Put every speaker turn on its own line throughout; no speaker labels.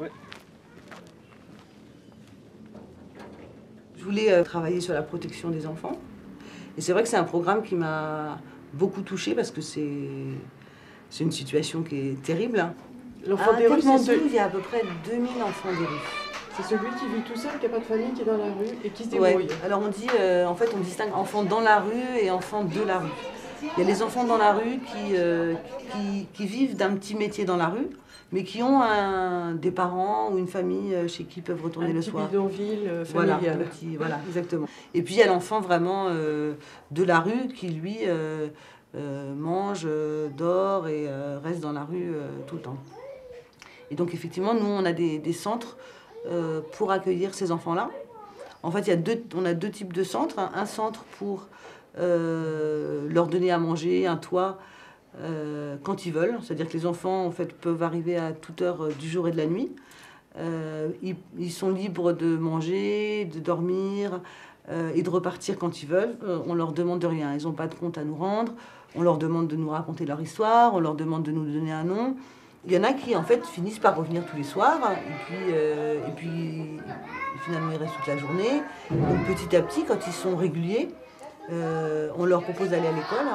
Ouais.
Je voulais travailler sur la protection des enfants. Et c'est vrai que c'est un programme qui m'a beaucoup touchée parce que c'est une situation qui est terrible.
L'enfant des rues,
il y a à peu près 2000 enfants des rues.
c'est celui qui vit tout seul, qui n'a pas de famille, qui est dans la rue et qui se
Ouais.
débrouille.
Alors on dit, en fait, on distingue enfants dans la rue et enfants de la rue. Il y a les enfants dans la rue qui vivent d'un petit métier dans la rue, mais qui ont des parents ou une famille chez qui ils peuvent retourner le soir.
Un petit bidonville
Voilà,
familial.
voilà, exactement. Et puis il y a l'enfant vraiment de la rue qui, lui, mange, dort et reste dans la rue tout le temps. Et donc effectivement, nous, on a des centres pour accueillir ces enfants-là. En fait, on a deux types de centres. Un centre pour leur donner à manger, un toit, quand ils veulent. C'est-à-dire que les enfants, en fait, peuvent arriver à toute heure du jour et de la nuit. Ils sont libres de manger, de dormir et de repartir quand ils veulent. On leur demande de rien. Ils n'ont pas de compte à nous rendre. On leur demande de nous raconter leur histoire. On leur demande de nous donner un nom. Il y en a qui, en fait, finissent par revenir tous les soirs. Et puis finalement, ils restent toute la journée. Donc, petit à petit, quand ils sont réguliers, on leur propose d'aller à l'école.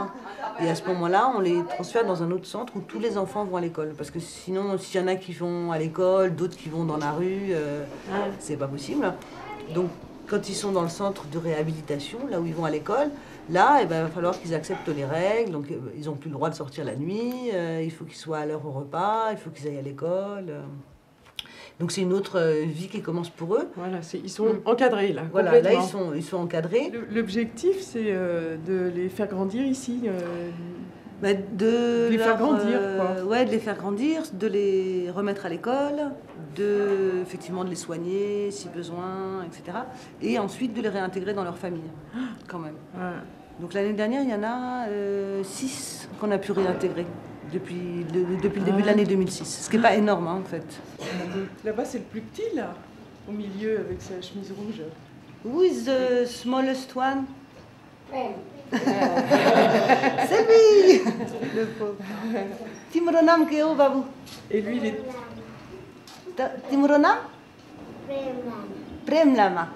Et à ce moment-là, on les transfère dans un autre centre où tous les enfants vont à l'école. Parce que sinon, s'il y en a qui vont à l'école, d'autres qui vont dans la rue, c'est pas possible. Donc, quand ils sont dans le centre de réhabilitation, là où ils vont à l'école, là, il va falloir qu'ils acceptent les règles. Donc, ils n'ont plus le droit de sortir la nuit. Il faut qu'ils soient à l'heure au repas. Il faut qu'ils aillent à l'école. Donc, c'est une autre vie qui commence pour eux.
Voilà, ils sont encadrés, là,
voilà, là,
complètement.
ils sont encadrés.
L'objectif, c'est de les faire grandir ici.
De
les faire grandir, quoi.
Ouais, de les faire grandir, de les remettre à l'école, effectivement de les soigner si besoin, etc. Et ensuite de les réintégrer dans leur famille, quand même.
Ouais.
Donc l'année dernière, il y en a 6 qu'on a pu réintégrer depuis le début de l'année 2006. Ce qui n'est pas énorme, hein, en fait.
Là-bas, c'est le plus petit, là, au milieu, avec sa chemise rouge.
Who is the smallest one? C'est lui, le pauvre. Timoronam keo babu.
Et lui, il est...
Timoronam? Prem Lama.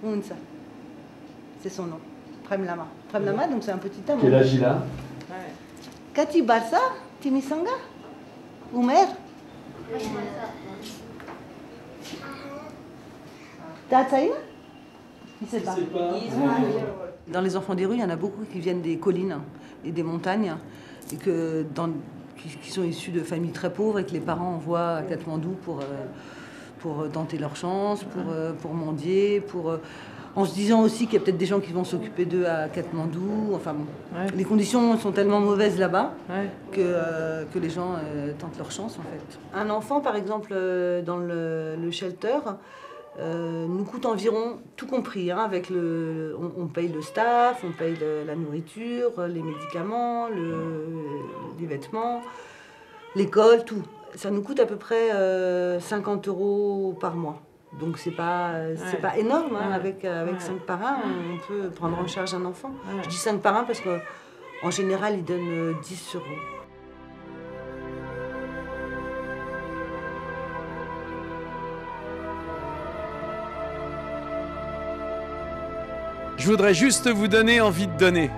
Unsa. C'est son nom. Prem Lama. Prem Lama, donc c'est un petit homme.
Quel âge il a?
Kati Barsa? Timisanga? Umer? Tatsaïna? Il ne sait pas. Dans les enfants des rues, il y en a beaucoup qui viennent des collines et des montagnes et qui sont issus de familles très pauvres et que les parents envoient à Katmandou pour tenter leur chance, pour mendier, en se disant aussi qu'il y a peut-être des gens qui vont s'occuper d'eux à Katmandou. Enfin bon, les conditions sont tellement mauvaises là-bas que les gens tentent leur chance en fait. Un enfant par exemple dans le shelter nous coûte environ, tout compris, hein, avec on paye le staff, on paye la nourriture, les médicaments, les vêtements, l'école, tout. Ça nous coûte à peu près 50 € par mois. Donc c'est pas énorme, hein, avec 5 parrains, on peut prendre en charge un enfant. Je dis 5 parrains parce qu'en général, ils donnent 10 €.
Je voudrais juste vous donner envie de donner.